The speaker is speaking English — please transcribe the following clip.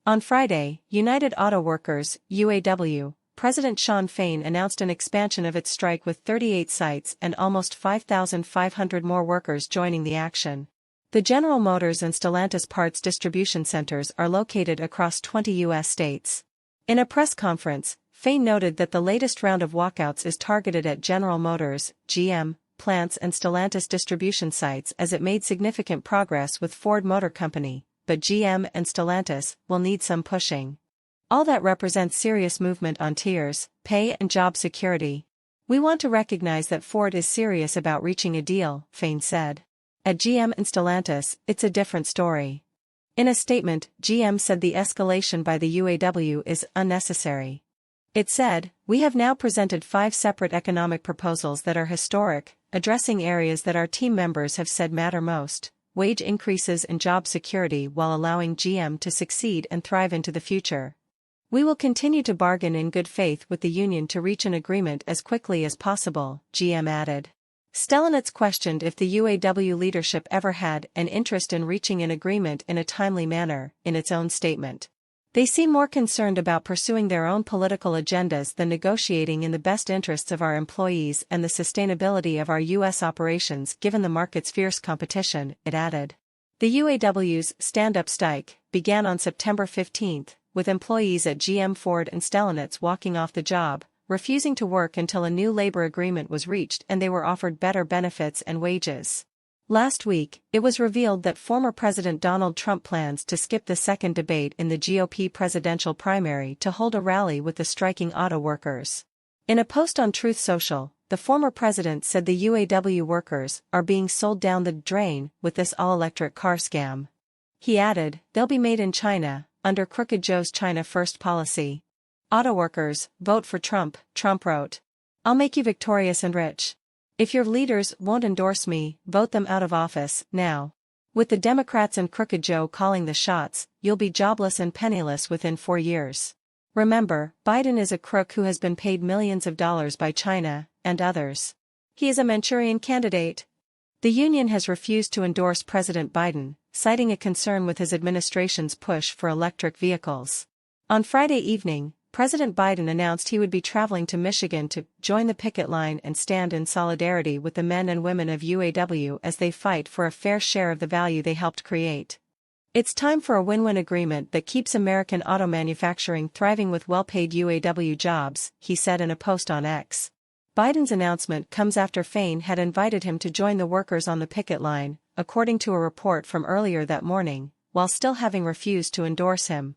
On Friday, United Auto Workers, UAW, President Shawn Fain announced an expansion of its strike with 38 sites and almost 5,500 more workers joining the action. The General Motors and Stellantis parts distribution centers are located across 20 U.S. states. In a press conference, Fain noted that the latest round of walkouts is targeted at General Motors, GM, plants and Stellantis distribution sites as it made significant progress with Ford Motor Company, but GM and Stellantis will need some pushing. All that represents serious movement on tiers, pay and job security. We want to recognize that Ford is serious about reaching a deal, Fain said. At GM and Stellantis, it's a different story. In a statement, GM said the escalation by the UAW is unnecessary. It said, "We have now presented 5 separate economic proposals that are historic, addressing areas that our team members have said matter most, wage increases and job security while allowing GM to succeed and thrive into the future. We will continue to bargain in good faith with the union to reach an agreement as quickly as possible," GM added. Stellantis questioned if the UAW leadership ever had an interest in reaching an agreement in a timely manner, in its own statement. They seem more concerned about pursuing their own political agendas than negotiating in the best interests of our employees and the sustainability of our U.S. operations given the market's fierce competition, it added. The UAW's stand-up strike began on September 15, with employees at GM, Ford and Stellantis walking off the job, refusing to work until a new labor agreement was reached and they were offered better benefits and wages. Last week, it was revealed that former President Donald Trump plans to skip the second debate in the GOP presidential primary to hold a rally with the striking auto workers. In a post on Truth Social, the former president said the UAW workers are being sold down the drain with this all-electric car scam. He added, "They'll be made in China, under Crooked Joe's China First policy. Auto workers, vote for Trump," Trump wrote. "I'll make you victorious and rich. If your leaders won't endorse me, vote them out of office, now. With the Democrats and Crooked Joe calling the shots, you'll be jobless and penniless within 4 years. Remember, Biden is a crook who has been paid millions of dollars by China, and others. He is a Manchurian candidate." The union has refused to endorse President Biden, citing a concern with his administration's push for electric vehicles. On Friday evening, President Biden announced he would be traveling to Michigan to join the picket line and stand in solidarity with the men and women of UAW as they fight for a fair share of the value they helped create. "It's time for a win-win agreement that keeps American auto manufacturing thriving with well-paid UAW jobs," he said in a post on X. Biden's announcement comes after Fain had invited him to join the workers on the picket line, according to a report from earlier that morning, while still having refused to endorse him.